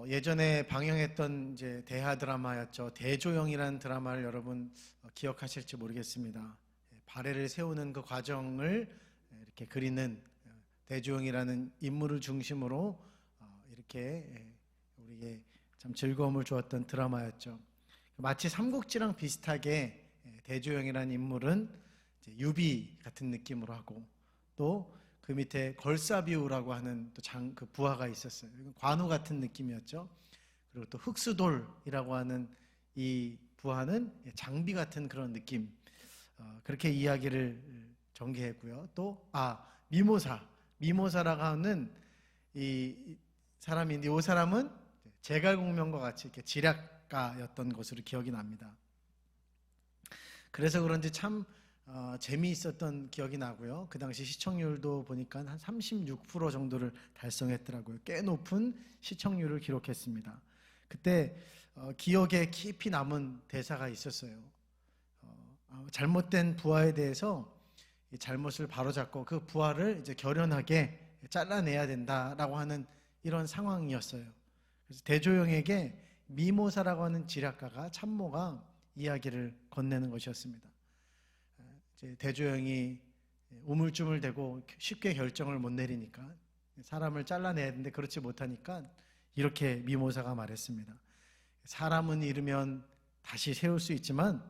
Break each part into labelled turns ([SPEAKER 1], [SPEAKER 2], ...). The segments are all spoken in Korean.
[SPEAKER 1] 예전에 방영했던 이제 대하 드라마였죠. 대조영이라는 드라마를 여러분 기억하실지 모르겠습니다. 발해를 세우는 그 과정을 이렇게 그리는 대조영이라는 인물을 중심으로 이렇게 우리에게 참 즐거움을 주었던 드라마였죠. 마치 삼국지랑 비슷하게 대조영이라는 인물은 이제 유비 같은 느낌으로 하고, 또 그 밑에 걸사비우라고 하는 또 그 부하가 있었어요. 관우 같은 느낌이었죠. 그리고 또 흑수돌이라고 하는 이 부하는 장비 같은 그런 느낌. 그렇게 이야기를 전개했고요. 또 미모사라고 하는 이 사람인데, 이 사람은 제갈공명과 같이 이렇게 지략가였던 것으로 기억이 납니다. 그래서 그런지 참 재미있었던 기억이 나고요. 그 당시 시청률도 보니까 한 36% 정도를 달성했더라고요. 꽤 높은 시청률을 기록했습니다. 그때 기억에 깊이 남은 대사가 있었어요. 잘못된 부하에 대해서 이 잘못을 바로잡고 그 부하를 이제 결연하게 잘라내야 된다라고 하는 이런 상황이었어요. 그래서 대조영에게 미모사라고 하는 지략가가, 참모가 이야기를 건네는 것이었습니다. 대조영이 우물쭈물대고 쉽게 결정을 못 내리니까 사람을 잘라내야 되는데 그렇지 못하니까 이렇게 미모사가 말했습니다. 사람은 잃으면 다시 세울 수 있지만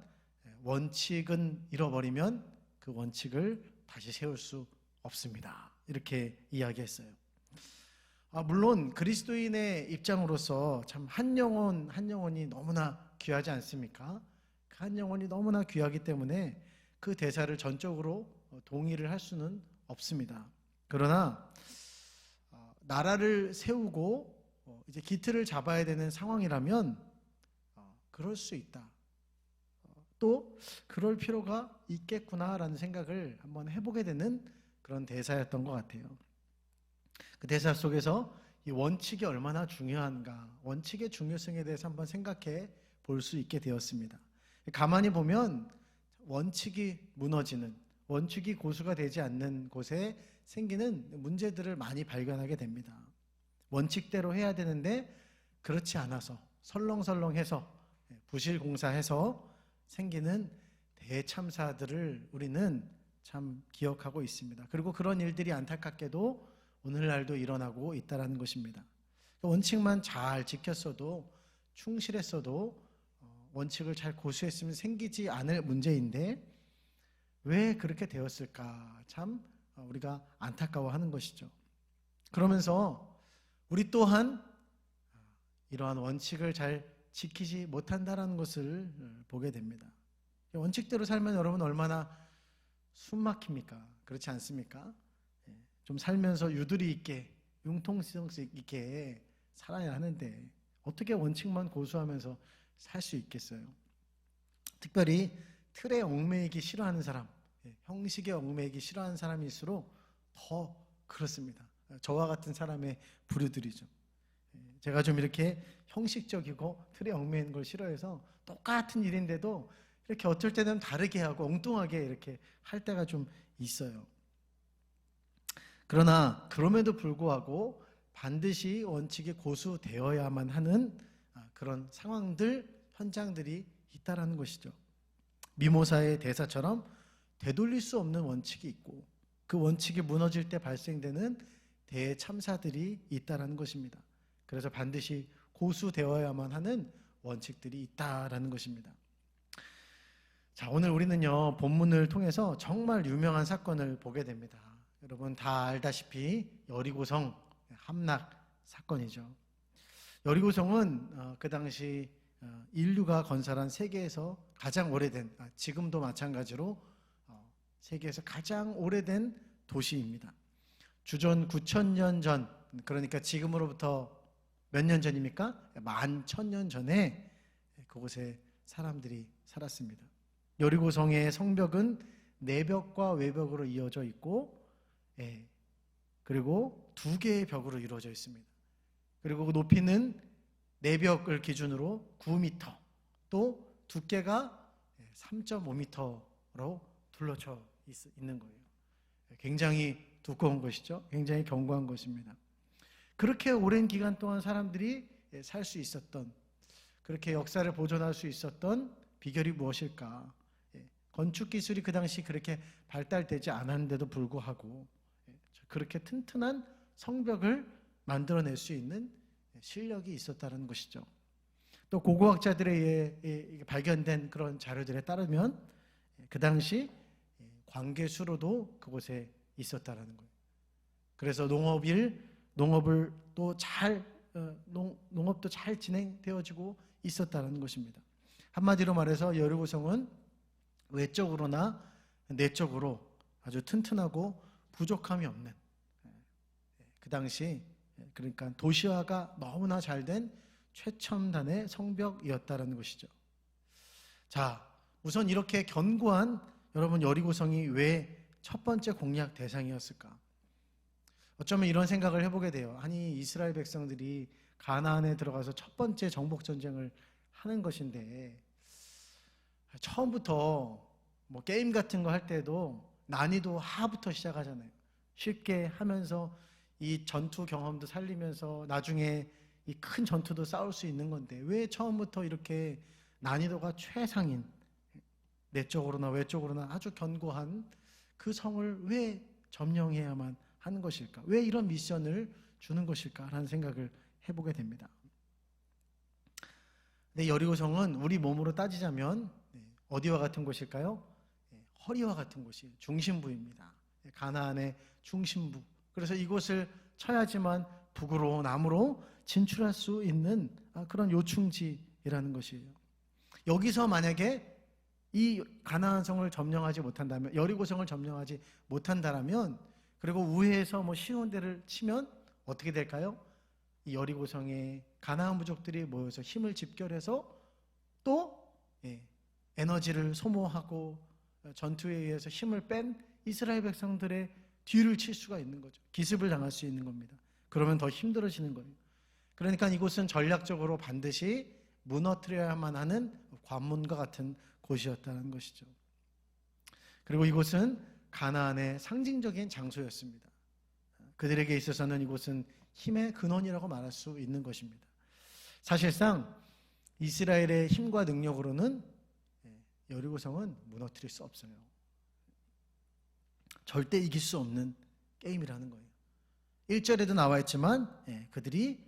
[SPEAKER 1] 원칙은 잃어버리면 그 원칙을 다시 세울 수 없습니다. 이렇게 이야기했어요. 물론 그리스도인의 입장으로서 참 한 영혼이 너무나 귀하지 않습니까? 한 영혼이 너무나 귀하기 때문에 그 대사를 전적으로 동의를 할 수는 없습니다. 그러나 나라를 세우고 이제 기틀을 잡아야 되는 상황이라면 그럴 수 있다. 또 그럴 필요가 있겠구나라는 생각을 한번 해보게 되는 그런 대사였던 것 같아요. 그 대사 속에서 이 원칙이 얼마나 중요한가, 원칙의 중요성에 대해서 한번 생각해 볼 수 있게 되었습니다. 가만히 보면 원칙이 무너지는, 원칙이 고수가 되지 않는 곳에 생기는 문제들을 많이 발견하게 됩니다. 원칙대로 해야 되는데 그렇지 않아서 설렁설렁해서 부실공사해서 생기는 대참사들을 우리는 참 기억하고 있습니다. 그리고 그런 일들이 안타깝게도 오늘날도 일어나고 있다는 것입니다. 원칙만 잘 지켰어도, 충실했어도, 원칙을 잘 고수했으면 생기지 않을 문제인데 왜 그렇게 되었을까, 참 우리가 안타까워하는 것이죠. 그러면서 우리 또한 이러한 원칙을 잘 지키지 못한다는 것을 보게 됩니다. 원칙대로 살면 여러분 얼마나 숨막힙니까? 그렇지 않습니까? 좀 살면서 유두리 있게, 융통성 있게 살아야 하는데 어떻게 원칙만 고수하면서 살 수 있겠어요? 특별히 틀에 얽매이기 싫어하는 사람, 형식에 얽매이기 싫어하는 사람일수록 더 그렇습니다. 저와 같은 사람의 부류들이죠. 제가 좀 이렇게 형식적이고 틀에 얽매이는 걸 싫어해서 똑같은 일인데도 이렇게 어쩔 때는 다르게 하고 엉뚱하게 이렇게 할 때가 좀 있어요. 그러나 그럼에도 불구하고 반드시 원칙이 고수되어야만 하는 그런 상황들, 현장들이 있다라는 것이죠. 미모사의 대사처럼 되돌릴 수 없는 원칙이 있고 그 원칙이 무너질 때 발생되는 대참사들이 있다라는 것입니다. 그래서 반드시 고수되어야만 하는 원칙들이 있다라는 것입니다. 자, 오늘 우리는요, 본문을 통해서 정말 유명한 사건을 보게 됩니다. 여러분 다 알다시피 여리고성 함락 사건이죠. 여리고성은 그 당시 인류가 건설한 세계에서 가장 오래된, 지금도 마찬가지로 세계에서 가장 오래된 도시입니다. 주전 9,000년 전, 그러니까 지금으로부터 몇 년 전입니까? 11,000년 전에 그곳에 사람들이 살았습니다. 여리고성의 성벽은 내벽과 외벽으로 이어져 있고, 그리고 2개의 벽으로 이루어져 있습니다. 그리고 그 높이는 내벽을 기준으로 9m, 또 두께가 3.5m로 둘러쳐 있는 거예요. 굉장히 두꺼운 것이죠. 굉장히 견고한 것입니다. 그렇게 오랜 기간 동안 사람들이 살 수 있었던, 그렇게 역사를 보존할 수 있었던 비결이 무엇일까? 건축 기술이 그 당시 그렇게 발달되지 않았는데도 불구하고 그렇게 튼튼한 성벽을 만들어낼 수 있는 실력이 있었다는 것이죠. 또 고고학자들에 의해 발견된 그런 자료들에 따르면 그 당시 관계수로도 그곳에 있었다는 거예요. 그래서 농업을 또 농업도 잘 진행되어지고 있었다는 것입니다. 한마디로 말해서 여리고성은 외적으로나 내적으로 아주 튼튼하고 부족함이 없는, 그 당시 그러니까 도시화가 너무나 잘된 최첨단의 성벽이었다는 것이죠. 자, 우선 이렇게 견고한 여러분 여리고성이 왜 첫 번째 공략 대상이었을까? 어쩌면 이런 생각을 해보게 돼요. 아니, 이스라엘 백성들이 가나안에 들어가서 첫 번째 정복 전쟁을 하는 것인데 처음부터 뭐 게임 같은 거 할 때도 난이도 하부터 시작하잖아요. 쉽게 하면서 이 전투 경험도 살리면서 나중에 이 큰 전투도 싸울 수 있는 건데 왜 처음부터 이렇게 난이도가 최상인 내적으로나 외적으로나 아주 견고한 그 성을 왜 점령해야만 하는 것일까? 왜 이런 미션을 주는 것일까라는 생각을 해보게 됩니다. 근데 여리고성은 우리 몸으로 따지자면 어디와 같은 곳일까요? 허리와 같은 곳이 중심부입니다. 가나안의 중심부. 그래서 이곳을 쳐야지만 북으로 남으로 진출할 수 있는 그런 요충지라는 것이에요. 여기서 만약에 이 가나안 성을 점령하지 못한다면, 여리고성을 점령하지 못한다면, 그리고 우회해서 뭐 쉬운 데를 치면 어떻게 될까요? 이 여리고성에 가나안 부족들이 모여서 힘을 집결해서 또 에너지를 소모하고 전투에 의해서 힘을 뺀 이스라엘 백성들의 뒤를 칠 수가 있는 거죠. 기습을 당할 수 있는 겁니다. 그러면 더 힘들어지는 거예요. 그러니까 이곳은 전략적으로 반드시 무너뜨려야만 하는 관문과 같은 곳이었다는 것이죠. 그리고 이곳은 가나안의 상징적인 장소였습니다. 그들에게 있어서는 이곳은 힘의 근원이라고 말할 수 있는 것입니다. 사실상 이스라엘의 힘과 능력으로는 여리고성은 무너뜨릴 수 없어요. 절대 이길 수 없는 게임이라는 거예요. 1절에도 나와 있지만 그들이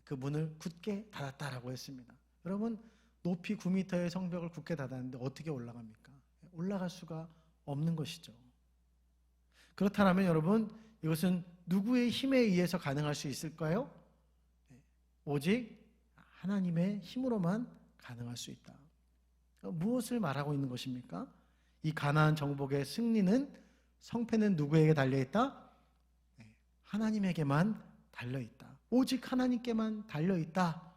[SPEAKER 1] 그 문을 굳게 닫았다라고 했습니다. 여러분, 높이 9m의 성벽을 굳게 닫았는데 어떻게 올라갑니까? 올라갈 수가 없는 것이죠. 그렇다면 여러분, 이것은 누구의 힘에 의해서 가능할 수 있을까요? 오직 하나님의 힘으로만 가능할 수 있다. 무엇을 말하고 있는 것입니까? 이 가나안 정복의 승리는, 성패는 누구에게 달려있다? 하나님에게만 달려있다. 오직 하나님께만 달려있다.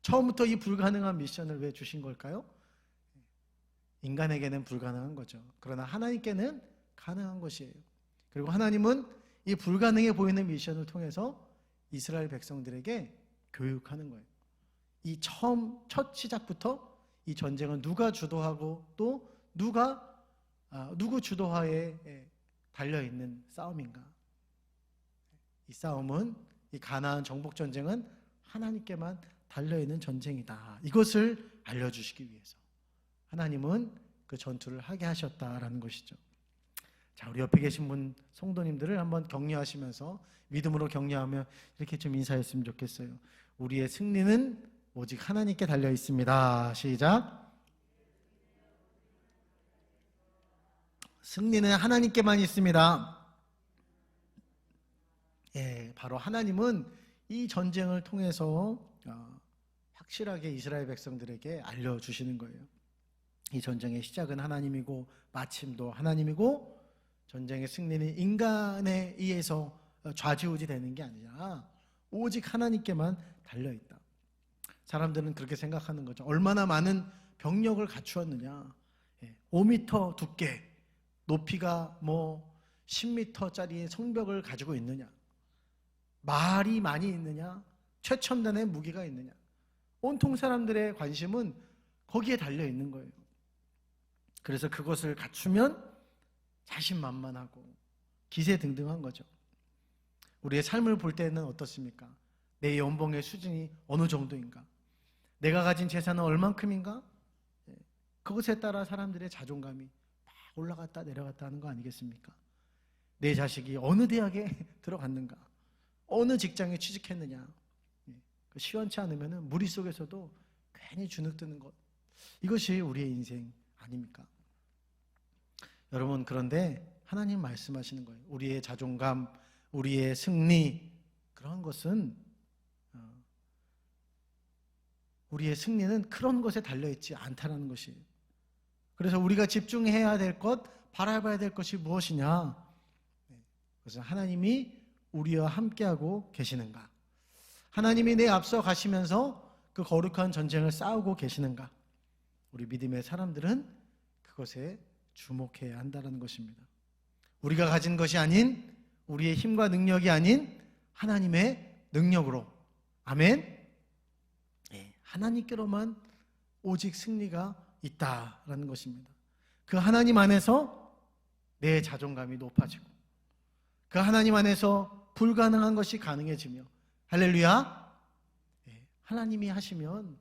[SPEAKER 1] 처음부터 이 불가능한 미션을 왜 주신 걸까요? 인간에게는 불가능한 거죠. 그러나 하나님께는 가능한 것이에요. 그리고 하나님은 이 불가능해 보이는 미션을 통해서 이스라엘 백성들에게 교육하는 거예요. 이 첫 시작부터 이 전쟁은 누가 주도하고 또 누구 주도하에 달려있는 싸움인가? 이 싸움은, 이 가나안 정복 전쟁은 하나님께만 달려있는 전쟁이다. 이것을 알려주시기 위해서 하나님은 그 전투를 하게 하셨다라는 것이죠. 자, 우리 옆에 계신 분 성도님들을 한번 격려하시면서 믿음으로 격려하며 이렇게 좀 인사했으면 좋겠어요. 우리의 승리는 오직 하나님께 달려 있습니다. 시작. 승리는 하나님께만 있습니다. 바로 하나님은 이 전쟁을 통해서 확실하게 이스라엘 백성들에게 알려주시는 거예요. 이 전쟁의 시작은 하나님이고 마침도 하나님이고 전쟁의 승리는 인간에 의해서 좌지우지 되는 게 아니라 오직 하나님께만 달려있다. 사람들은 그렇게 생각하는 거죠. 얼마나 많은 병력을 갖추었느냐. 5m 두께, 높이가 뭐 10m짜리 성벽을 가지고 있느냐. 말이 많이 있느냐. 최첨단의 무기가 있느냐. 온통 사람들의 관심은 거기에 달려있는 거예요. 그래서 그것을 갖추면 자신만만하고 기세등등한 거죠. 우리의 삶을 볼 때는 어떻습니까? 내 연봉의 수준이 어느 정도인가? 내가 가진 재산은 얼만큼인가? 그것에 따라 사람들의 자존감이 막 올라갔다 내려갔다 하는 거 아니겠습니까? 내 자식이 어느 대학에 들어갔는가? 어느 직장에 취직했느냐? 시원치 않으면 무리 속에서도 괜히 주눅드는 것. 이것이 우리의 인생 아닙니까? 여러분, 그런데 하나님 말씀하시는 거예요. 우리의 자존감, 우리의 승리, 그런 것은 우리의 승리는 그런 것에 달려있지 않다는 것이에요. 그래서 우리가 집중해야 될 것, 바라봐야 될 것이 무엇이냐? 그래서 하나님이 우리와 함께하고 계시는가? 하나님이 내 앞서 가시면서 그 거룩한 전쟁을 싸우고 계시는가? 우리 믿음의 사람들은 그것에 주목해야 한다는 것입니다. 우리가 가진 것이 아닌, 우리의 힘과 능력이 아닌 하나님의 능력으로, 아멘? 하나님께로만 오직 승리가 있다라는 것입니다. 그 하나님 안에서 내 자존감이 높아지고, 그 하나님 안에서 불가능한 것이 가능해지며, 할렐루야! 하나님이 하시면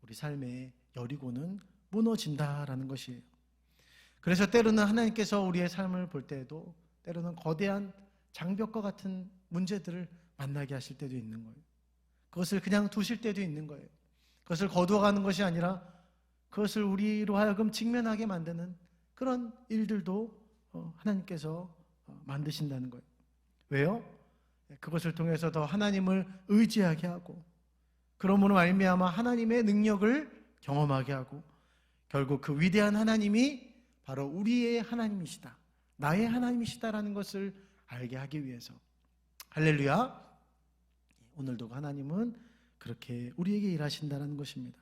[SPEAKER 1] 우리 삶의 여리고는 무너진다라는 것이에요. 그래서 때로는 하나님께서 우리의 삶을 볼 때에도 때로는 거대한 장벽과 같은 문제들을 만나게 하실 때도 있는 거예요. 그것을 그냥 두실 때도 있는 거예요. 그것을 거두어가는 것이 아니라 그것을 우리로 하여금 직면하게 만드는 그런 일들도 하나님께서 만드신다는 거예요. 왜요? 그것을 통해서 더 하나님을 의지하게 하고, 그러므로 말미암아 하나님의 능력을 경험하게 하고, 결국 그 위대한 하나님이 바로 우리의 하나님이시다, 나의 하나님이시다라는 것을 알게 하기 위해서. 할렐루야! 오늘도 하나님은 그렇게 우리에게 일하신다는 것입니다.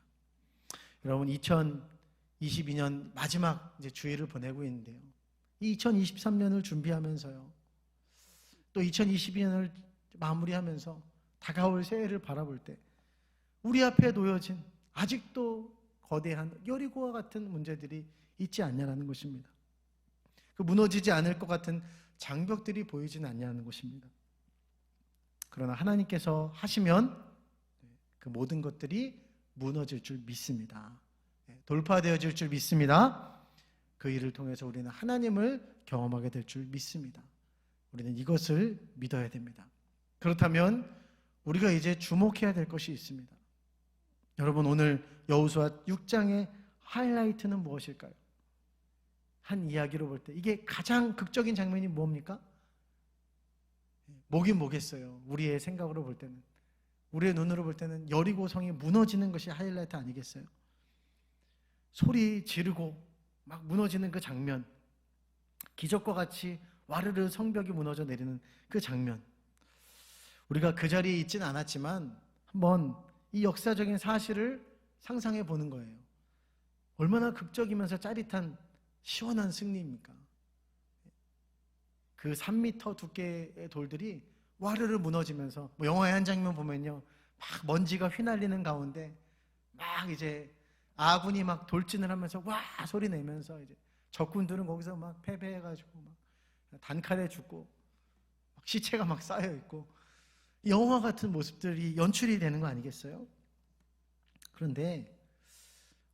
[SPEAKER 1] 여러분, 2022년 마지막 이제 주일을 보내고 있는데요. 이 2023년을 준비하면서요, 또 2022년을 마무리하면서 다가올 새해를 바라볼 때 우리 앞에 놓여진 아직도 거대한 여리고와 같은 문제들이 있지 않냐는 것입니다. 그 무너지지 않을 것 같은 장벽들이 보이진 않냐는 것입니다. 그러나 하나님께서 하시면 그 모든 것들이 무너질 줄 믿습니다. 돌파되어질 줄 믿습니다. 그 일을 통해서 우리는 하나님을 경험하게 될 줄 믿습니다. 우리는 이것을 믿어야 됩니다. 그렇다면 우리가 이제 주목해야 될 것이 있습니다. 여러분, 오늘 여호수아 6장의 하이라이트는 무엇일까요? 한 이야기로 볼 때 이게 가장 극적인 장면이 뭡니까? 뭐긴 뭐겠어요. 우리의 생각으로 볼 때는, 우리의 눈으로 볼 때는 여리고성이 무너지는 것이 하이라이트 아니겠어요? 소리 지르고 막 무너지는 그 장면, 기적과 같이 와르르 성벽이 무너져 내리는 그 장면, 우리가 그 자리에 있지는 않았지만 한번 이 역사적인 사실을 상상해 보는 거예요. 얼마나 극적이면서 짜릿한 시원한 승리입니까? 그 3m 두께의 돌들이 와르르 무너지면서, 영화의 한 장면 보면요, 막 먼지가 휘날리는 가운데 막 이제 아군이 막 돌진을 하면서 와 소리 내면서 이제 적군들은 거기서 막 패배해가지고 막 단칼에 죽고 막 시체가 막 쌓여 있고, 영화 같은 모습들이 연출이 되는 거 아니겠어요? 그런데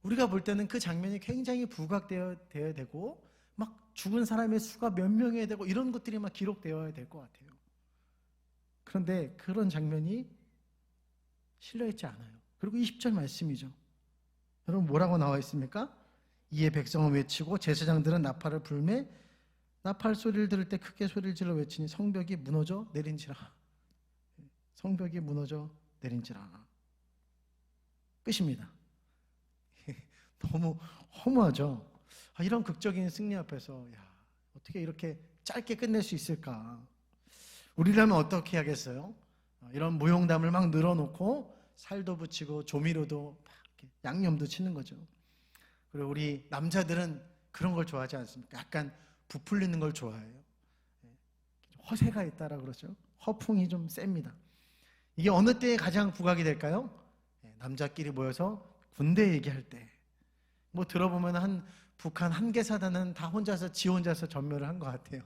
[SPEAKER 1] 우리가 볼 때는 그 장면이 굉장히 부각되어야 되고, 막 죽은 사람의 수가 몇 명이어야 되고, 이런 것들이 막 기록되어야 될 것 같아요. 그런데 그런 장면이 실려있지 않아요. 그리고 20절 말씀이죠. 여러분, 뭐라고 나와 있습니까? 이에 백성은 외치고 제사장들은 나팔을 불매 나팔 소리를 들을 때 크게 소리를 질러 외치니 성벽이 무너져 내린지라. 성벽이 무너져 내린지라. 끝입니다. 너무 허무하죠. 이런 극적인 승리 앞에서 어떻게 이렇게 짧게 끝낼 수 있을까? 우리라면 어떻게 하겠어요? 이런 무용담을 막 늘어놓고 살도 붙이고 조미료도 막 이렇게 양념도 치는 거죠. 그리고 우리 남자들은 그런 걸 좋아하지 않습니까? 약간 부풀리는 걸 좋아해요. 허세가 있다라 그러죠. 허풍이 좀 셉니다. 이게 어느 때에 가장 부각이 될까요? 남자끼리 모여서 군대 얘기할 때. 뭐 들어보면 북한 한계사단은 다 지 혼자서 전멸을 한 것 같아요.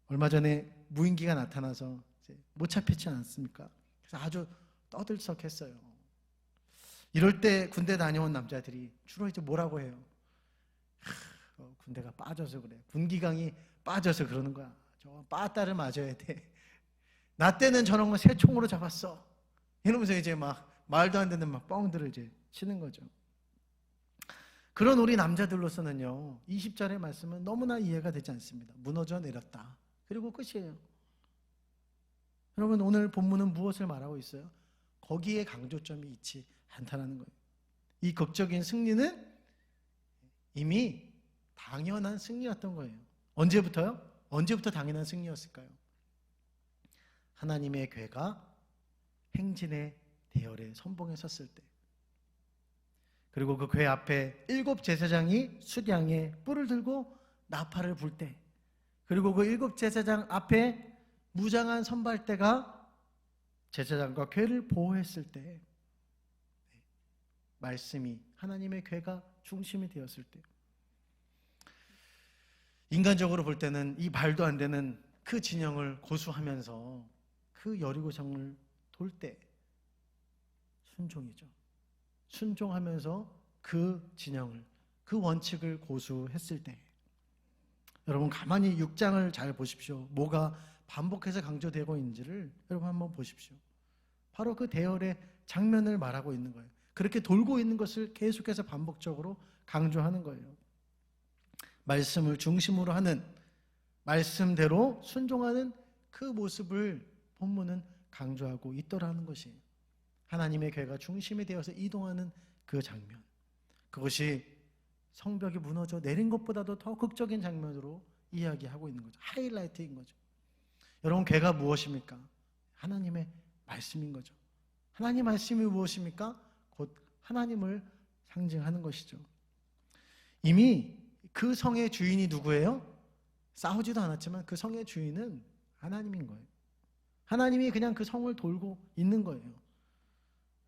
[SPEAKER 1] 얼마 전에 무인기가 나타나서 이제 못 잡혔지 않습니까? 그래서 아주 떠들썩했어요. 이럴 때 군대 다녀온 남자들이 주로 이제 뭐라고 해요? 군대가 빠져서 그래. 군기강이 빠져서 그러는 거야. 저 빠따를 맞아야 돼. 나 때는 저런 거 새총으로 잡았어. 이러면서 이제 막 말도 안 되는 막 뻥들을 이제 치는 거죠. 그런 우리 남자들로서는요, 20절의 말씀은 너무나 이해가 되지 않습니다. 무너져 내렸다. 그리고 끝이에요. 여러분, 오늘 본문은 무엇을 말하고 있어요? 거기에 강조점이 있지 않다는 거예요. 이 극적인 승리는 이미 당연한 승리였던 거예요. 언제부터요? 언제부터 당연한 승리였을까요? 하나님의 궤가 행진의 대열에 선봉에 섰을 때, 그리고 그 궤 앞에 7 제사장이 수량의 뿔을 들고 나팔을 불 때, 그리고 그 7 제사장 앞에 무장한 선발대가 제사장과 궤를 보호했을 때, 말씀이 하나님의 궤가 중심이 되었을 때, 인간적으로 볼 때는 이 말도 안 되는 그 진영을 고수하면서 그 여리고성을 돌 때 순종이죠. 순종하면서 그 진영을, 그 원칙을 고수했을 때, 여러분 가만히 6장을 잘 보십시오. 뭐가 반복해서 강조되고 있는지를 여러분 한번 보십시오. 바로 그 대열의 장면을 말하고 있는 거예요. 그렇게 돌고 있는 것을 계속해서 반복적으로 강조하는 거예요. 말씀을 중심으로 하는, 말씀대로 순종하는 그 모습을 본문은 강조하고 있더라는 것이에요. 하나님의 궤가 중심이 되어서 이동하는 그 장면, 그것이 성벽이 무너져 내린 것보다도 더 극적인 장면으로 이야기하고 있는 거죠. 하이라이트인 거죠. 여러분, 궤가 무엇입니까? 하나님의 말씀인 거죠. 하나님 말씀이 무엇입니까? 곧 하나님을 상징하는 것이죠. 이미 그 성의 주인이 누구예요? 싸우지도 않았지만 그 성의 주인은 하나님인 거예요. 하나님이 그냥 그 성을 돌고 있는 거예요.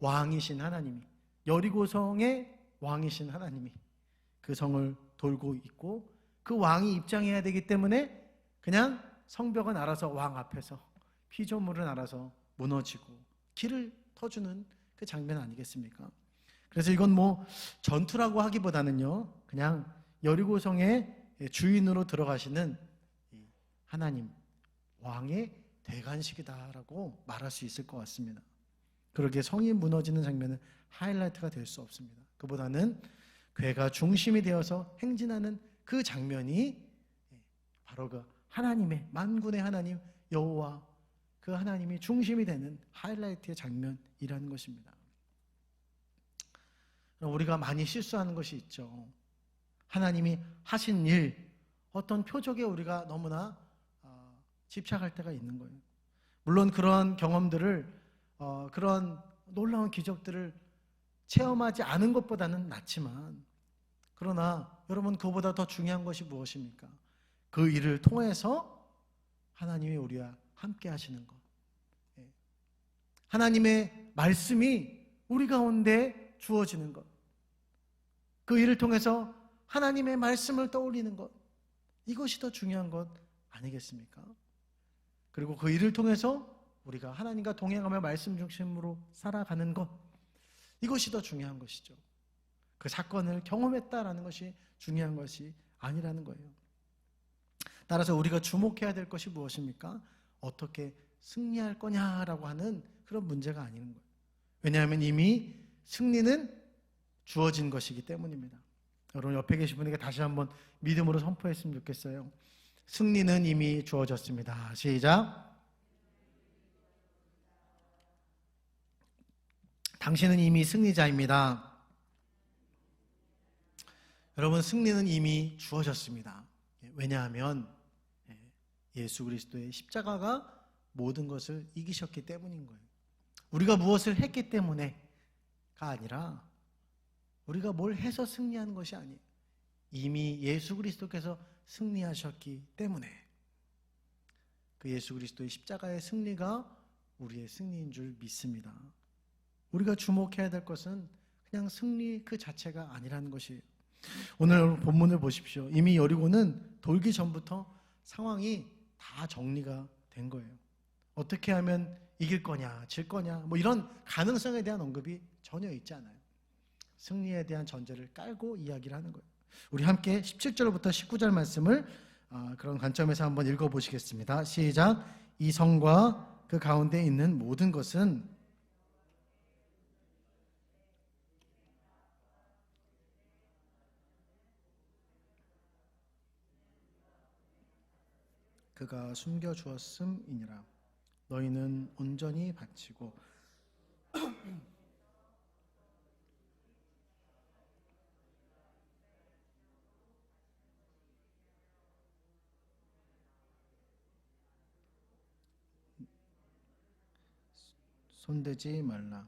[SPEAKER 1] 왕이신 하나님이, 여리고성의 왕이신 하나님이 그 성을 돌고 있고, 그 왕이 입장해야 되기 때문에 그냥 성벽은 알아서 왕 앞에서, 피조물은 알아서 무너지고 길을 터주는 그 장면 아니겠습니까? 그래서 이건 뭐 전투라고 하기보다는요, 그냥 여리고성의 주인으로 들어가시는 하나님, 왕의 대관식이다라고 말할 수 있을 것 같습니다. 그렇게 성이 무너지는 장면은 하이라이트가 될 수 없습니다. 그보다는 궤가 중심이 되어서 행진하는 그 장면이 바로 그 하나님의, 만군의 하나님 여호와, 그 하나님이 중심이 되는 하이라이트의 장면이라는 것입니다. 우리가 많이 실수하는 것이 있죠. 하나님이 하신 일, 어떤 표적에 우리가 너무나 집착할 때가 있는 거예요. 물론 그런 경험들을, 그런 놀라운 기적들을 체험하지 않은 것보다는 낫지만, 그러나 여러분, 그보다 더 중요한 것이 무엇입니까? 그 일을 통해서 하나님이 우리와 함께 하시는 것, 하나님의 말씀이 우리 가운데 주어지는 것, 그 일을 통해서 하나님의 말씀을 떠올리는 것, 이것이 더 중요한 것 아니겠습니까? 그리고 그 일을 통해서 우리가 하나님과 동행하며 말씀 중심으로 살아가는 것, 이것이 더 중요한 것이죠. 그 사건을 경험했다라는 것이 중요한 것이 아니라는 거예요. 따라서 우리가 주목해야 될 것이 무엇입니까? 어떻게 승리할 거냐라고 하는 그런 문제가 아닌 거예요. 왜냐하면 이미 승리는 주어진 것이기 때문입니다. 여러분, 옆에 계신 분에게 다시 한번 믿음으로 선포했으면 좋겠어요. 승리는 이미 주어졌습니다. 시작. 당신은 이미 승리자입니다. 여러분, 승리는 이미 주어졌습니다. 왜냐하면 예수 그리스도의 십자가가 모든 것을 이기셨기 때문인 거예요. 우리가 무엇을 했기 때문에가 아니라, 우리가 뭘 해서 승리하는 것이 아니에요. 이미 예수 그리스도께서 승리하셨기 때문에, 그 예수 그리스도의 십자가의 승리가 우리의 승리인 줄 믿습니다. 우리가 주목해야 될 것은 그냥 승리 그 자체가 아니라는 것이에요. 오늘 본문을 보십시오. 이미 여리고는 돌기 전부터 상황이 다 정리가 된 거예요. 어떻게 하면 이길 거냐, 질 거냐, 뭐 이런 가능성에 대한 언급이 전혀 있지 않아요. 승리에 대한 전제를 깔고 이야기를 하는 거예요. 우리 함께 17절부터 19절 말씀을 그런 관점에서 한번 읽어보시겠습니다. 시작. 이 성과 그 가운데 있는 모든 것은 그가 숨겨주었음이니라. 너희는 온전히 바치고 손대지 말라.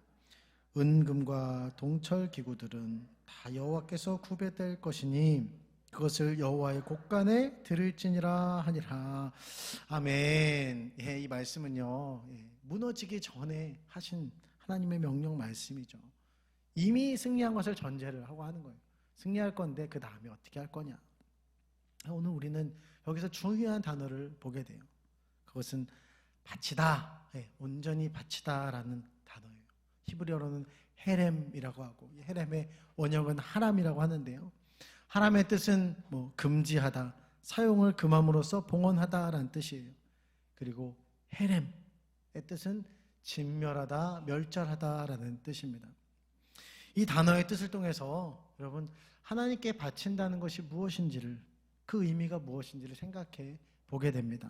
[SPEAKER 1] 은금과 동철 기구들은 다 여호와께서 구별될 것이니 그것을 여호와의 곳간에 드릴지니라 하니라. 아멘. 예, 이 말씀은요, 무너지기 전에 하신 하나님의 명령 말씀이죠. 이미 승리한 것을 전제를 하고 하는 거예요. 승리할 건데 그 다음에 어떻게 할 거냐. 오늘 우리는 여기서 중요한 단어를 보게 돼요. 그것은 바치다, 온전히 바치다라는 단어예요. 히브리어로는 헤렘이라고 하고, 헤렘의 원형은 하람이라고 하는데요. 하람의 뜻은 금지하다, 사용을 금함으로써 봉헌하다라는 뜻이에요. 그리고 헤렘의 뜻은 진멸하다, 멸절하다라는 뜻입니다. 이 단어의 뜻을 통해서 여러분, 하나님께 바친다는 것이 무엇인지를, 그 의미가 무엇인지를 생각해 보게 됩니다.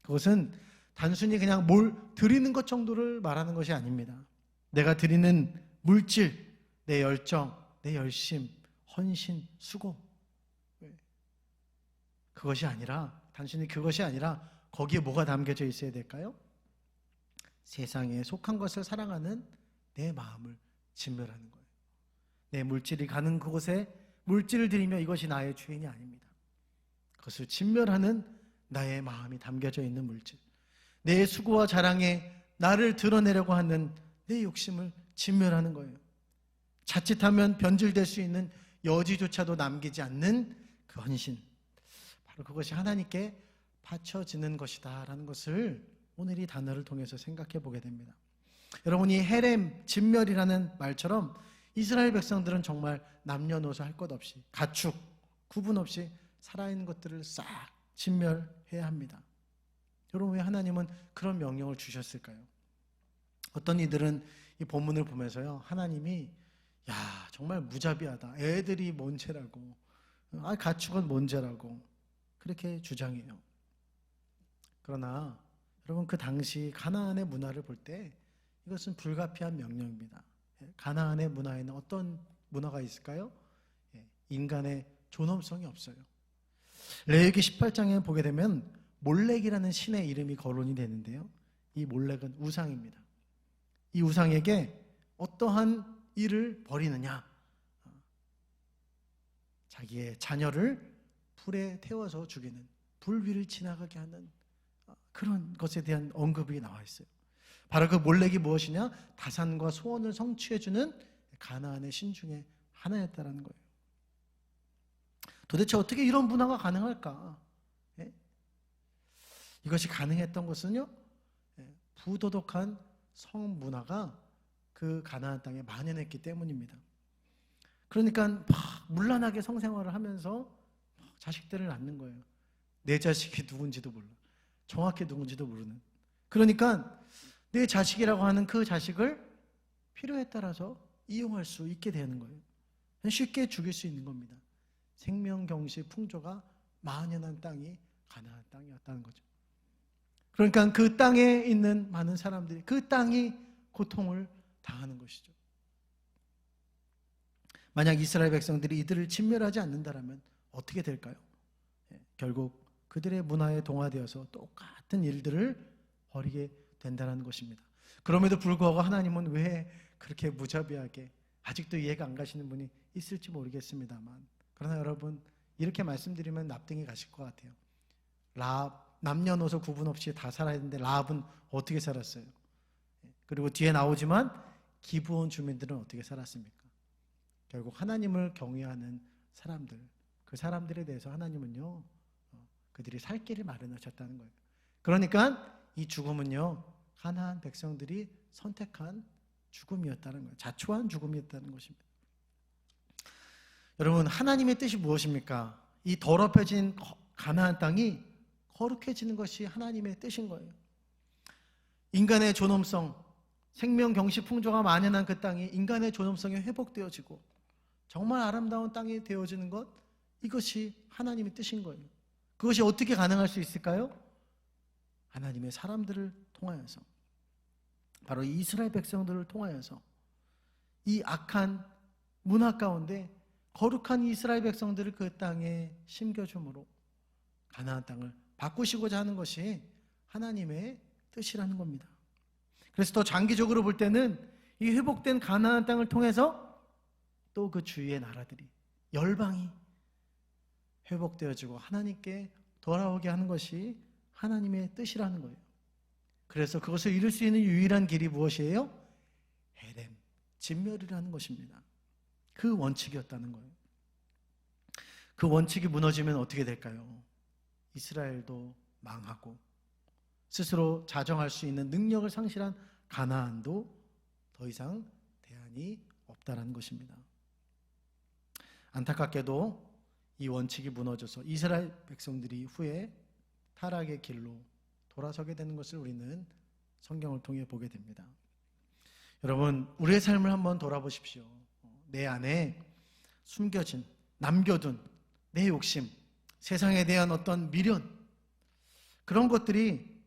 [SPEAKER 1] 그것은 단순히 그냥 뭘 드리는 것 정도를 말하는 것이 아닙니다. 내가 드리는 물질, 내 열정, 내 열심, 헌신, 수고, 그것이 아니라, 단순히 그것이 아니라 거기에 뭐가 담겨져 있어야 될까요? 세상에 속한 것을 사랑하는 내 마음을 진멸하는 거예요. 내 물질이 가는 그곳에 물질을 드리며 이것이 나의 주인이 아닙니다. 그것을 진멸하는 나의 마음이 담겨져 있는 물질, 내 수고와 자랑에 나를 드러내려고 하는 내 욕심을 진멸하는 거예요. 자칫하면 변질될 수 있는 여지조차도 남기지 않는 그 헌신, 바로 그것이 하나님께 바쳐지는 것이다 라는 것을 오늘 이 단어를 통해서 생각해 보게 됩니다. 여러분이 헤렘, 진멸이라는 말처럼 이스라엘 백성들은 정말 남녀노소 할 것 없이 가축, 구분 없이 살아있는 것들을 싹 진멸해야 합니다. 여러분, 왜 하나님은 그런 명령을 주셨을까요? 어떤 이들은 이 본문을 보면서요, 하나님이 정말 무자비하다, 애들이 뭔 죄라고, 가축은 뭔 죄라고 그렇게 주장해요. 그러나 여러분, 그 당시 가나안의 문화를 볼 때 이것은 불가피한 명령입니다. 가나안의 문화에는 어떤 문화가 있을까요? 인간의 존엄성이 없어요. 레위기 18장에 보게 되면 몰렉이라는 신의 이름이 거론이 되는데요, 이 몰렉은 우상입니다. 이 우상에게 어떠한 일을 벌이느냐, 자기의 자녀를 불에 태워서 죽이는, 불 위를 지나가게 하는 그런 것에 대한 언급이 나와 있어요. 바로 그 몰렉이 무엇이냐? 다산과 소원을 성취해주는 가나안의 신 중에 하나였다는 거예요. 도대체 어떻게 이런 문화가 가능할까? 이것이 가능했던 것은요, 부도덕한 성문화가 그 가나안 땅에 만연했기 때문입니다. 그러니까 막 문란하게 성생활을 하면서 자식들을 낳는 거예요. 내 자식이 누군지도 몰라, 정확히 누군지도 모르는. 그러니까 내 자식이라고 하는 그 자식을 필요에 따라서 이용할 수 있게 되는 거예요. 쉽게 죽일 수 있는 겁니다. 생명경시 풍조가 만연한 땅이 가나안 땅이었다는 거죠. 그러니까 그 땅에 있는 많은 사람들이 그 땅이 고통을 당하는 것이죠. 만약 이스라엘 백성들이 이들을 진멸하지 않는다면 어떻게 될까요? 결국 그들의 문화에 동화되어서 똑같은 일들을 벌이게 된다는 것입니다. 그럼에도 불구하고 하나님은 왜 그렇게 무자비하게, 아직도 이해가 안 가시는 분이 있을지 모르겠습니다만, 그러나 여러분, 이렇게 말씀드리면 납득이 가실 것 같아요. 라합, 남녀노소 구분 없이 다 살아야 되는데 라합은 어떻게 살았어요? 그리고 뒤에 나오지만 기브온 주민들은 어떻게 살았습니까? 결국 하나님을 경외하는 사람들, 그 사람들에 대해서 하나님은요, 그들이 살 길을 마련하셨다는 거예요. 그러니까 이 죽음은요, 가나안 백성들이 선택한 죽음이었다는 거예요. 자초한 죽음이었다는 것입니다. 여러분, 하나님의 뜻이 무엇입니까? 이 더럽혀진 가나안 땅이 거룩해지는 것이 하나님의 뜻인 거예요. 인간의 존엄성, 생명, 경시, 풍조가 만연한 그 땅이 인간의 존엄성이 회복되어지고 정말 아름다운 땅이 되어지는 것, 이것이 하나님의 뜻인 거예요. 그것이 어떻게 가능할 수 있을까요? 하나님의 사람들을 통하여서, 바로 이스라엘 백성들을 통하여서 이 악한 문화 가운데 거룩한 이스라엘 백성들을 그 땅에 심겨줌으로 가나안 땅을 바꾸시고자 하는 것이 하나님의 뜻이라는 겁니다. 그래서 더 장기적으로 볼 때는 이 회복된 가나안 땅을 통해서 또 그 주위의 나라들이, 열방이 회복되어지고 하나님께 돌아오게 하는 것이 하나님의 뜻이라는 거예요. 그래서 그것을 이룰 수 있는 유일한 길이 무엇이에요? 헤렘, 진멸이라는 것입니다. 그 원칙이었다는 거예요. 그 원칙이 무너지면 어떻게 될까요? 이스라엘도 망하고 스스로 자정할 수 있는 능력을 상실한 가나안도 더 이상 대안이 없다라는 것입니다. 안타깝게도 이 원칙이 무너져서 이스라엘 백성들이 후에 타락의 길로 돌아서게 되는 것을 우리는 성경을 통해 보게 됩니다. 여러분, 우리의 삶을 한번 돌아보십시오. 내 안에 숨겨진, 남겨둔 내 욕심, 세상에 대한 어떤 미련, 그런 것들이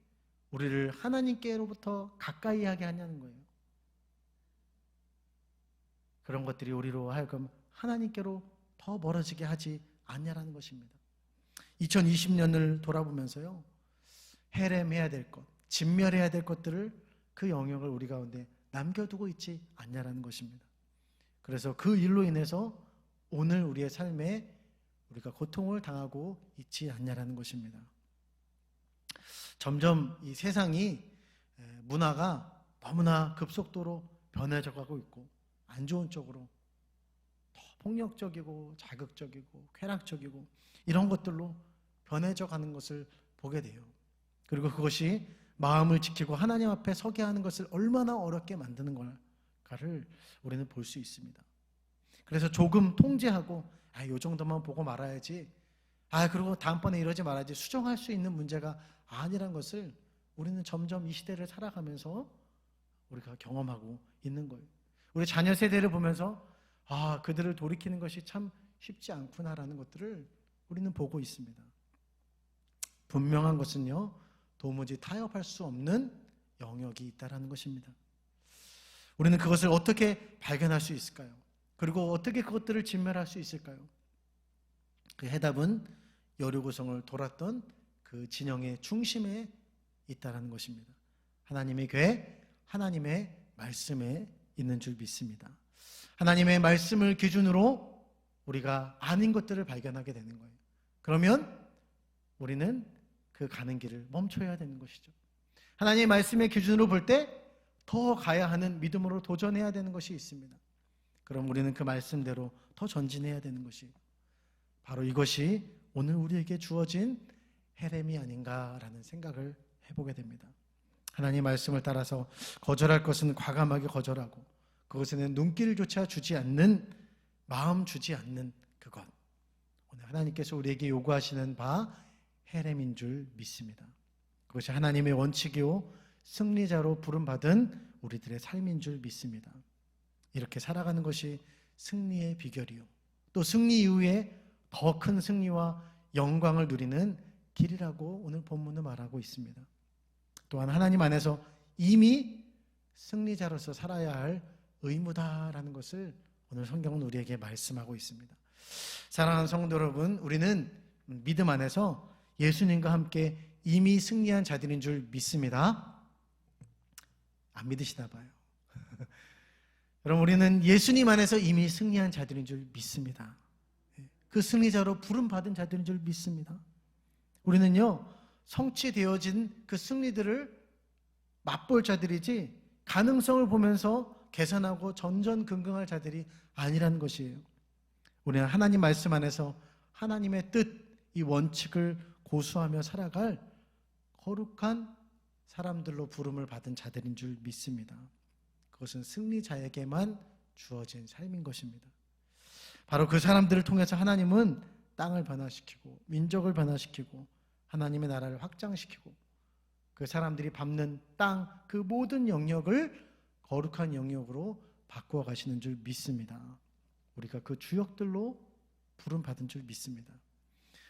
[SPEAKER 1] 우리를 하나님께로부터 가까이 하게 하냐는 거예요. 그런 것들이 우리로 하여금 하나님께로 더 멀어지게 하지 않냐라는 것입니다. 2020년을 돌아보면서요, 헤렘해야 될 것, 진멸해야 될 것들을, 그 영역을 우리 가운데 남겨두고 있지 않냐라는 것입니다. 그래서 그 일로 인해서 오늘 우리의 삶에 우리가 고통을 당하고 있지 않냐라는 것입니다. 점점 이 세상이, 문화가 너무나 급속도로 변해져 가고 있고 안 좋은 쪽으로 더 폭력적이고 자극적이고 쾌락적이고 이런 것들로 변해져 가는 것을 보게 돼요. 그리고 그것이 마음을 지키고 하나님 앞에 서게 하는 것을 얼마나 어렵게 만드는 걸까를 우리는 볼 수 있습니다. 그래서 조금 통제하고, 요 정도만 보고 말아야지, 그리고 다음번에 이러지 말아야지, 수정할 수 있는 문제가 아니란 것을 우리는 점점 이 시대를 살아가면서 우리가 경험하고 있는 거예요. 우리 자녀 세대를 보면서 그들을 돌이키는 것이 참 쉽지 않구나라는 것들을 우리는 보고 있습니다. 분명한 것은요, 도무지 타협할 수 없는 영역이 있다는 것입니다. 우리는 그것을 어떻게 발견할 수 있을까요? 그리고 어떻게 그것들을 진멸할 수 있을까요? 그 해답은 여리고성을 돌았던 그 진영의 중심에 있다는 것입니다. 하나님의 교회, 하나님의 말씀에 있는 줄 믿습니다. 하나님의 말씀을 기준으로 우리가 아닌 것들을 발견하게 되는 거예요. 그러면 우리는 그 가는 길을 멈춰야 되는 것이죠. 하나님의 말씀의 기준으로 볼 때 더 가야 하는 믿음으로 도전해야 되는 것이 있습니다. 그럼 우리는 그 말씀대로 더 전진해야 되는 것이, 바로 이것이 오늘 우리에게 주어진 헤렘이 아닌가라는 생각을 해보게 됩니다. 하나님의 말씀을 따라서 거절할 것은 과감하게 거절하고, 그것에는 눈길조차 주지 않는, 마음 주지 않는 그것, 오늘 하나님께서 우리에게 요구하시는 바 헤렘인 줄 믿습니다. 그것이 하나님의 원칙이요 승리자로 부름받은 우리들의 삶인 줄 믿습니다. 이렇게 살아가는 것이 승리의 비결이요, 또 승리 이후에 더 큰 승리와 영광을 누리는 길이라고 오늘 본문은 말하고 있습니다. 또한 하나님 안에서 이미 승리자로서 살아야 할 의무다라는 것을 오늘 성경은 우리에게 말씀하고 있습니다. 사랑하는 성도 여러분, 우리는 믿음 안에서 예수님과 함께 이미 승리한 자들인 줄 믿습니다. 안 믿으시나 봐요. 여러분, 우리는 예수님 안에서 이미 승리한 자들인 줄 믿습니다. 그 승리자로 부름받은 자들인 줄 믿습니다. 우리는요, 성취되어진 그 승리들을 맛볼 자들이지 가능성을 보면서 계산하고 전전긍긍할 자들이 아니라는 것이에요. 우리는 하나님 말씀 안에서 하나님의 뜻, 이 원칙을 고수하며 살아갈 거룩한 사람들로 부름을 받은 자들인 줄 믿습니다. 그것은 승리자에게만 주어진 삶인 것입니다. 바로 그 사람들을 통해서 하나님은 땅을 변화시키고 민족을 변화시키고 하나님의 나라를 확장시키고 그 사람들이 밟는 땅 그 모든 영역을 거룩한 영역으로 바꾸어 가시는 줄 믿습니다. 우리가 그 주역들로 부름받은 줄 믿습니다.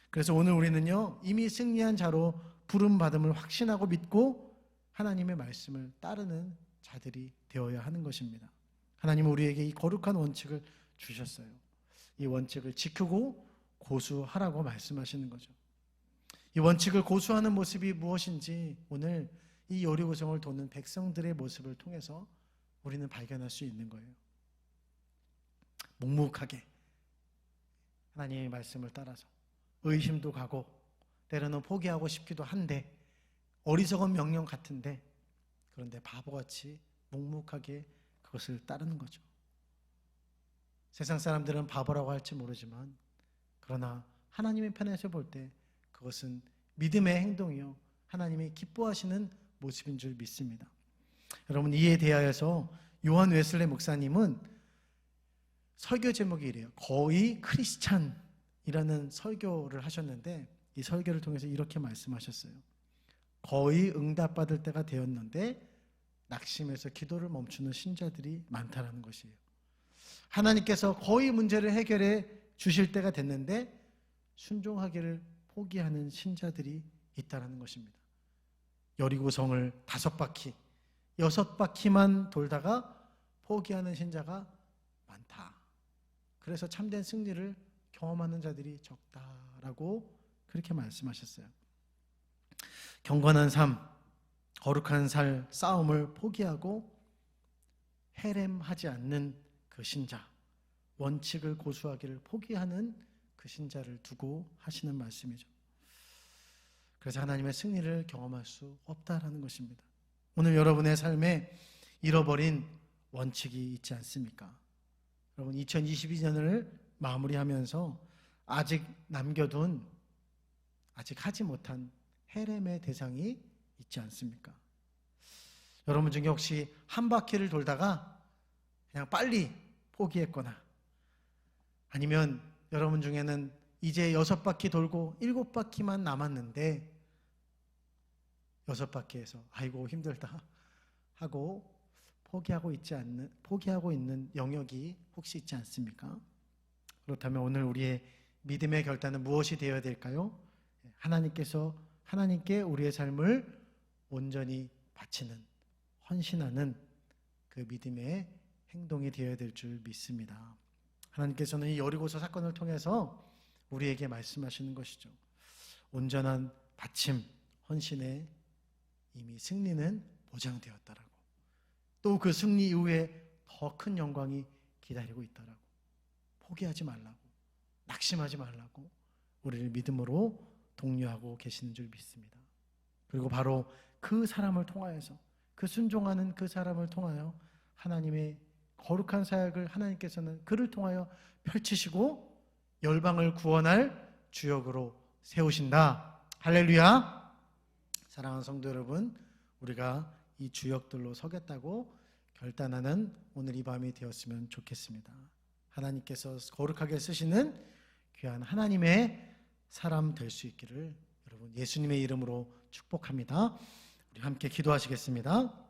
[SPEAKER 1] 그래서 오늘 우리는요, 이미 승리한 자로 부름받음을 확신하고 믿고 하나님의 말씀을 따르는 자들이 되어야 하는 것입니다. 하나님은 우리에게 이 거룩한 원칙을 주셨어요. 이 원칙을 지키고 고수하라고 말씀하시는 거죠. 이 원칙을 고수하는 모습이 무엇인지 오늘 이 여리고성을 도는 백성들의 모습을 통해서 우리는 발견할 수 있는 거예요. 묵묵하게 하나님의 말씀을 따라서 의심도 가고 때로는 포기하고 싶기도 한데 어리석은 명령 같은데 그런데 바보같이 묵묵하게 그것을 따르는 거죠. 세상 사람들은 바보라고 할지 모르지만 그러나 하나님의 편에서 볼 때 그것은 믿음의 행동이요 하나님이 기뻐하시는 모습인 줄 믿습니다. 여러분, 이에 대하여서 요한 웨슬레 목사님은 설교 제목이 이래요. 거의 크리스찬이라는 설교를 하셨는데 이 설교를 통해서 이렇게 말씀하셨어요. 거의 응답받을 때가 되었는데 낙심해서 기도를 멈추는 신자들이 많다는 것이에요. 하나님께서 거의 문제를 해결해 주실 때가 됐는데 순종하기를 포기하는 신자들이 있다는 것입니다. 여리고성을 5바퀴, 6바퀴만 돌다가 포기하는 신자가 많다. 그래서 참된 승리를 경험하는 자들이 적다라고 그렇게 말씀하셨어요. 경건한 삶, 거룩한 싸움을 포기하고 헤렘하지 않는 그 신자, 원칙을 고수하기를 포기하는 그 신자를 두고 하시는 말씀이죠. 그래서 하나님의 승리를 경험할 수 없다라는 것입니다. 오늘 여러분의 삶에 잃어버린 원칙이 있지 않습니까? 여러분, 2022년을 마무리하면서 아직 남겨둔, 아직 하지 못한 헤렘의 대상이 있지 않습니까? 여러분 중에 혹시 한 바퀴를 돌다가 그냥 빨리 포기했거나 아니면 여러분 중에는 이제 6바퀴 돌고 7바퀴만 남았는데 6바퀴에서 아이고 힘들다 하고 포기하고 있는 영역이 혹시 있지 않습니까? 그렇다면 오늘 우리의 믿음의 결단은 무엇이 되어야 될까요? 하나님께 우리의 삶을 온전히 바치는, 헌신하는 그 믿음의 행동이 되어야 될 줄 믿습니다. 하나님께서는 이 여리고서 사건을 통해서 우리에게 말씀하시는 것이죠. 온전한 바침, 헌신에 이미 승리는 보장되었다라고. 또 그 승리 이후에 더 큰 영광이 기다리고 있다라고. 포기하지 말라고, 낙심하지 말라고 우리를 믿음으로 독려하고 계시는 줄 믿습니다. 그리고 바로 그 사람을 통하여서, 그 순종하는 그 사람을 통하여 하나님의 거룩한 사역을 하나님께서는 그를 통하여 펼치시고 열방을 구원할 주역으로 세우신다. 할렐루야. 사랑하는 성도 여러분, 우리가 이 주역들로 서겠다고 결단하는 오늘 이 밤이 되었으면 좋겠습니다. 하나님께서 거룩하게 쓰시는 귀한 하나님의 사람 될 수 있기를 여러분 예수님의 이름으로 축복합니다. 우리 함께 기도하시겠습니다.